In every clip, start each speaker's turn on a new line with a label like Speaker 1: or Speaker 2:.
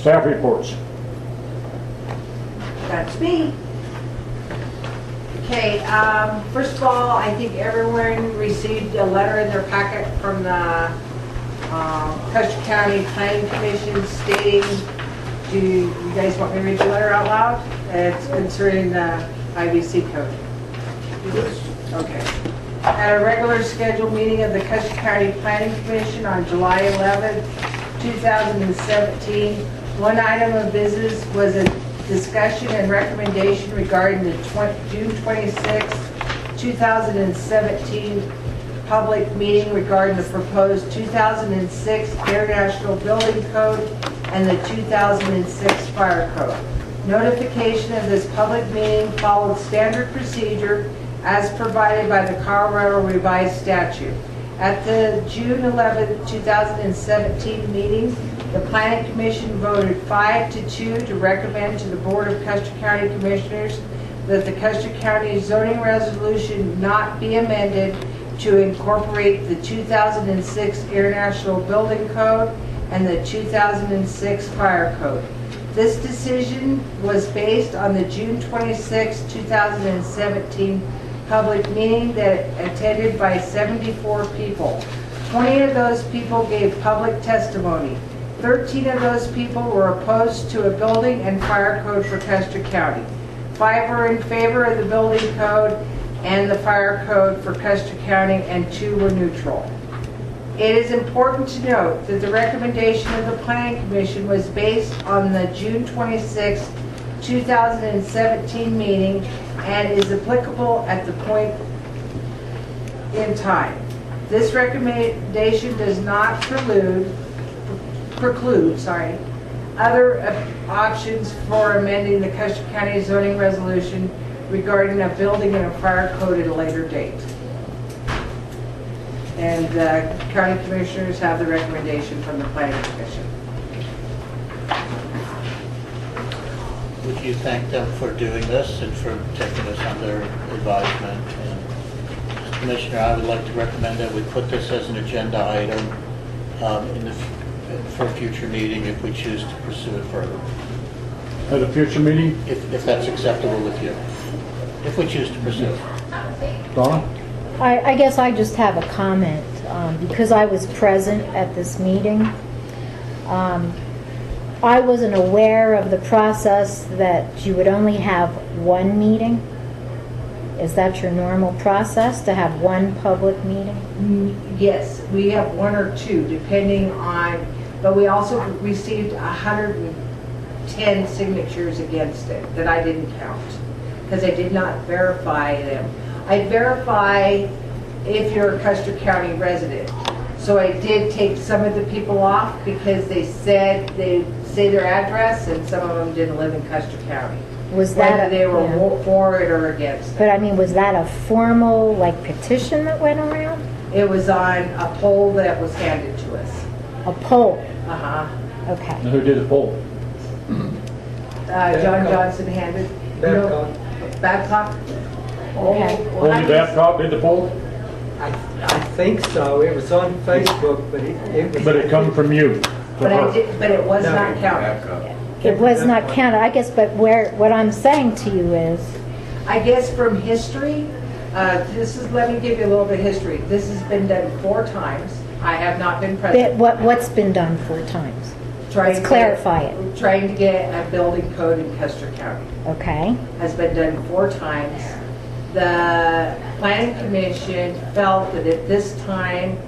Speaker 1: Staff reports.
Speaker 2: That's me. Okay, first of all, I think everyone received a letter in their packet from the Custer County Planning Commission stating, do you guys want me to read the letter out loud? It's concerning the IBC code. Okay. At a regular scheduled meeting of the Custer County Planning Commission on July 11, 2017, one item of business was a discussion and recommendation regarding the June 26, 2017 public meeting regarding the proposed 2006 International Building Code and the 2006 Fire Code. Notification of this public meeting followed standard procedure as provided by the Colorado Revised Statute. At the June 11, 2017 meeting, the Planning Commission voted 5-2 to recommend to the Board of Custer County Commissioners that the Custer County zoning resolution not be amended to incorporate the 2006 International Building Code and the 2006 Fire Code. This decision was based on the June 26, 2017 public meeting that attended by 74 people. 20 of those people gave public testimony. 13 of those people were opposed to a building and fire code for Custer County. 5 were in favor of the building code and the fire code for Custer County, and 2 were neutral. It is important to note that the recommendation of the Planning Commission was based on the June 26, 2017 meeting and is applicable at the point in time. This recommendation does not preclude other options for amending the Custer County zoning resolution regarding a building and a fire code at a later date. And the county commissioners have the recommendation from the Planning Commission.
Speaker 3: Would you thank them for doing this and for taking us under advisement? And Mr. Commissioner, I would like to recommend that we put this as an agenda item for a future meeting if we choose to pursue it further.
Speaker 1: At a future meeting?
Speaker 3: If that's acceptable with you. If we choose to pursue it.
Speaker 1: Donna?
Speaker 4: I guess I just have a comment. Because I was present at this meeting, I wasn't aware of the process that you would only have one meeting. Is that your normal process, to have one public meeting?
Speaker 2: Yes, we have 1 or 2 depending on, but we also received 110 signatures against it that I didn't count because I did not verify them. I verify if you're a Custer County resident. So I did take some of the people off because they say their address and some of them didn't live in Custer County.
Speaker 4: Was that
Speaker 2: whether they were for it or against it.
Speaker 4: But I mean, was that a formal petition that went around?
Speaker 2: It was on a poll that was handed to us.
Speaker 4: A poll?
Speaker 2: Uh-huh.
Speaker 4: Okay.
Speaker 1: And who did the poll?
Speaker 2: John Johnson handed.
Speaker 5: Babcock.
Speaker 2: Babcock?
Speaker 4: Okay.
Speaker 1: Only Babcock did the poll?
Speaker 5: I think so. It was on Facebook, but it was.
Speaker 1: But it come from you.
Speaker 2: But it was not counted.
Speaker 4: It was not counted, I guess, but what I'm saying to you is,
Speaker 2: I guess from history, let me give you a little bit of history. This has been done 4 times. I have not been present.
Speaker 4: what's been done 4 times? Let's clarify it.
Speaker 2: Trying to get a building code in Custer County.
Speaker 4: Okay.
Speaker 2: Has been done 4 times. The Planning Commission felt that at this time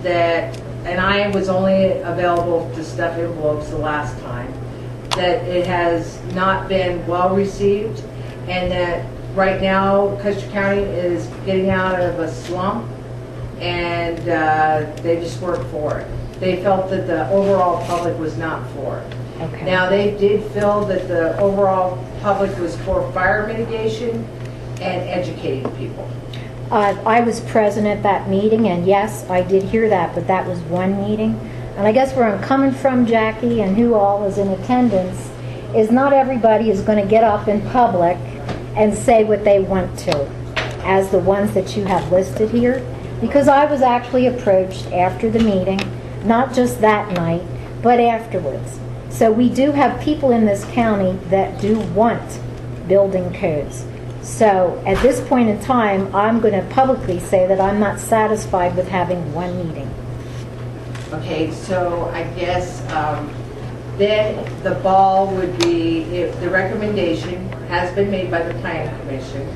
Speaker 2: that, and I was only available to stuff envelopes the last time, that it has not been well received, and that right now Custer County is getting out of a slump, and they just weren't for it. They felt that the overall public was not for it.
Speaker 4: Okay.
Speaker 2: Now, they did feel that the overall public was for fire mitigation and educating people.
Speaker 4: I was present at that meeting, and yes, I did hear that, but that was one meeting. And I guess where I'm coming from, Jackie, and who all is in attendance, is not everybody is going to get up in public and say what they want to, as the ones that you have listed here. Because I was actually approached after the meeting, not just that night, but afterwards. So we do have people in this county that do want building codes. So at this point in time, I'm going to publicly say that I'm not satisfied with having one meeting.
Speaker 2: Okay, so I guess then the ball would be, if the recommendation has been made by the planning commission.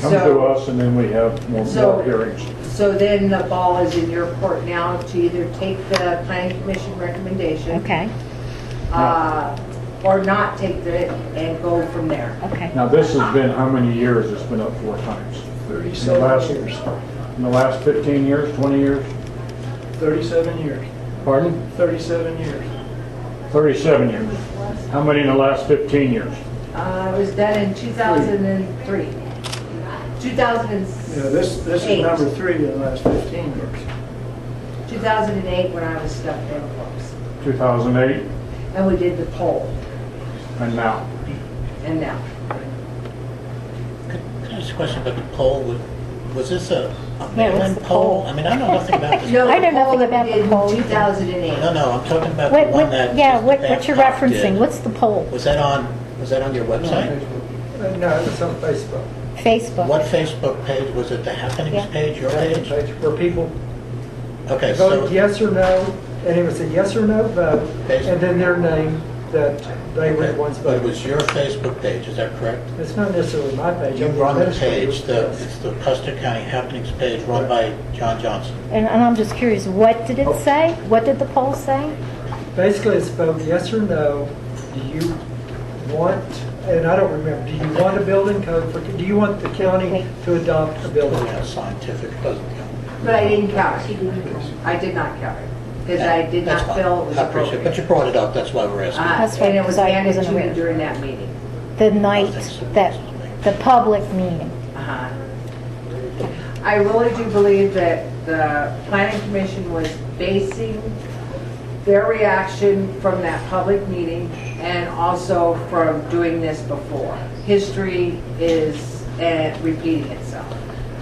Speaker 1: Come to us and then we have more hearings.
Speaker 2: So then the ball is in your court now to either take the planning commission recommendation.
Speaker 4: Okay,
Speaker 2: Or not take it and go from there.
Speaker 4: okay.
Speaker 1: Now, this has been, how many years it's been up 4 times?
Speaker 6: 37 years.
Speaker 1: In the last 15 years, 20 years?
Speaker 6: 37 years.
Speaker 1: Pardon?
Speaker 6: 37 years.
Speaker 1: 37 years. How many in the last 15 years?
Speaker 2: It was done in 2003. 2006.
Speaker 6: Yeah, this is number 3 in the last 15 years.
Speaker 2: 2008 when I was stuck in close.
Speaker 1: 2008
Speaker 2: And we did the poll,
Speaker 1: and now.
Speaker 2: and now.
Speaker 3: Can I ask a question about the poll? Was this a
Speaker 4: what's
Speaker 3: mail-in
Speaker 4: the
Speaker 3: poll?
Speaker 4: poll?
Speaker 3: I mean, I know nothing about this.
Speaker 2: No,
Speaker 4: I know
Speaker 2: the poll
Speaker 4: nothing
Speaker 2: that
Speaker 4: about
Speaker 2: we
Speaker 4: the
Speaker 2: did in
Speaker 4: poll.
Speaker 2: 2008.
Speaker 3: No, I'm talking about
Speaker 4: What,
Speaker 3: the one that.
Speaker 4: what
Speaker 3: Mr.
Speaker 4: you're
Speaker 3: Babcock
Speaker 4: referencing,
Speaker 3: did.
Speaker 4: what's the poll?
Speaker 3: Was that on your website?
Speaker 5: No, it's on Facebook.
Speaker 4: Facebook.
Speaker 3: What Facebook page? Was it the Happenings
Speaker 4: Yeah.
Speaker 3: page, your page?
Speaker 5: Where people
Speaker 3: Okay,
Speaker 5: voted
Speaker 3: so,
Speaker 5: yes or no, and it was a yes or no vote, and then their name that they were the ones
Speaker 3: but it
Speaker 5: voting.
Speaker 3: was your Facebook page, is that correct?
Speaker 5: It's not necessarily my page.
Speaker 3: You
Speaker 5: I'm
Speaker 3: run the
Speaker 5: administrator.
Speaker 3: page, it's the Custer County Happenings page run by John Johnson.
Speaker 4: And I'm just curious, what did it say? What did the poll say?
Speaker 5: Basically, it's vote yes or no. Do you want, and I don't remember, do you want a building code for, do you want the county to adopt a building
Speaker 3: Yeah,
Speaker 5: code?
Speaker 3: scientific, doesn't count.
Speaker 2: But I didn't count it. I did not count it, because I did
Speaker 3: That's
Speaker 2: not
Speaker 3: fine.
Speaker 2: feel it was
Speaker 3: I appreciate it, but you
Speaker 2: appropriate.
Speaker 3: brought it up, that's why we're asking.
Speaker 4: That's right,
Speaker 2: And it was
Speaker 4: because I
Speaker 2: handed
Speaker 4: wasn't
Speaker 2: to me
Speaker 4: aware.
Speaker 2: during that meeting.
Speaker 4: The night that, the public meeting.
Speaker 2: Uh-huh. I really do believe that the planning commission was basing their reaction from that public meeting and also from doing this before. History is repeating itself.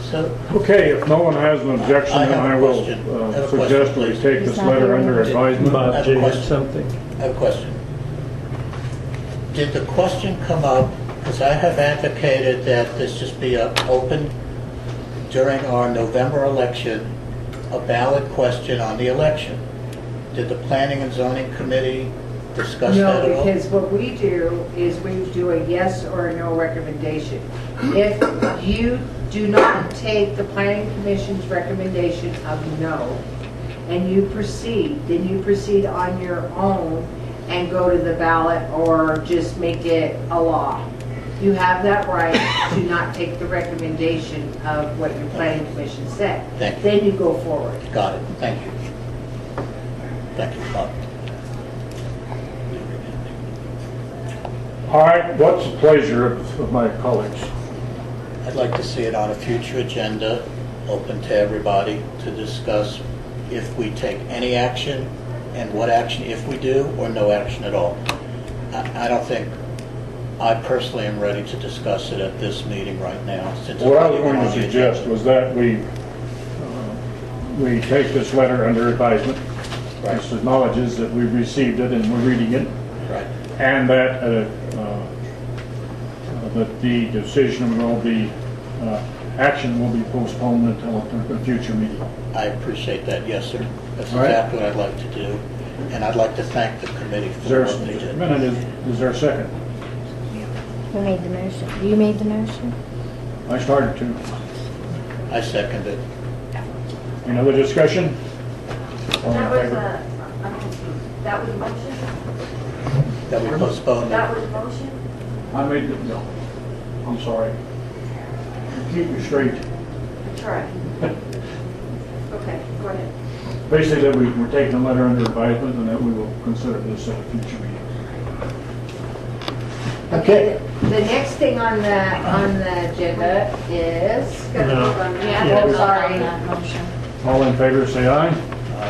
Speaker 3: So,
Speaker 1: Okay, if no one has an objection,
Speaker 3: I
Speaker 1: then
Speaker 3: have a
Speaker 1: I will
Speaker 3: question. I have a
Speaker 1: suggest
Speaker 3: question,
Speaker 1: we
Speaker 3: please.
Speaker 1: take this
Speaker 4: He's not
Speaker 1: letter
Speaker 4: here.
Speaker 1: under advisement.
Speaker 3: I have a question.
Speaker 5: something.
Speaker 3: I have a question. Did the question come up, because I have advocated that this just be open during our November election, a ballot question on the election. Did the Planning and Zoning Committee discuss that
Speaker 2: No,
Speaker 3: at all?
Speaker 2: because what we do is we do a yes or a no recommendation. If you do not take the planning commission's recommendation of no, and you proceed, then you proceed on your own and go to the ballot or just make it a law. You have that right to not take the recommendation of what your planning commission said.
Speaker 3: Thank you.
Speaker 2: Then you go forward.
Speaker 3: Got it, thank you. Thank you, Bob.
Speaker 1: All right, what's the pleasure of my colleagues?
Speaker 3: I'd like to see it on a future agenda, open to everybody to discuss if we take any action and what action if we do or no action at all. I don't think, I personally am ready to discuss it at this meeting right now. Since
Speaker 1: What I was
Speaker 3: it's
Speaker 1: going to
Speaker 3: on the
Speaker 1: suggest
Speaker 3: agenda.
Speaker 1: was that we take this letter under advisement.
Speaker 3: Right.
Speaker 1: This acknowledges that we've received it and we're reading it,
Speaker 3: Right.
Speaker 1: and that the decision will be, action will be postponed until a future meeting.
Speaker 3: I appreciate that, yes, sir. That's
Speaker 1: All right.
Speaker 3: exactly what I'd like to do. And I'd like to thank the committee
Speaker 1: Is
Speaker 3: for
Speaker 1: there,
Speaker 3: what they did.
Speaker 1: is there a second?
Speaker 4: Who made the motion? You made the motion?
Speaker 1: I started to.
Speaker 3: I second it.
Speaker 1: Any other discussion? All in
Speaker 7: That was
Speaker 1: favor?
Speaker 7: I'm confused. That was a motion?
Speaker 3: That we postpone
Speaker 7: That
Speaker 3: that.
Speaker 7: was a motion?
Speaker 1: I made the, no, I'm sorry. Keep me straight.
Speaker 7: That's right. Okay, go ahead.
Speaker 1: Basically, that we're taking the letter under advisement and that we will consider this at a future meeting.
Speaker 2: Okay, the next thing on the agenda is.
Speaker 7: Yeah,
Speaker 2: Oh, sorry.
Speaker 7: on that motion.
Speaker 1: All in favor, say aye.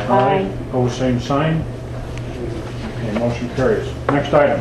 Speaker 4: Aye.
Speaker 1: Opposed, same sign. Okay, motion carries. Next item.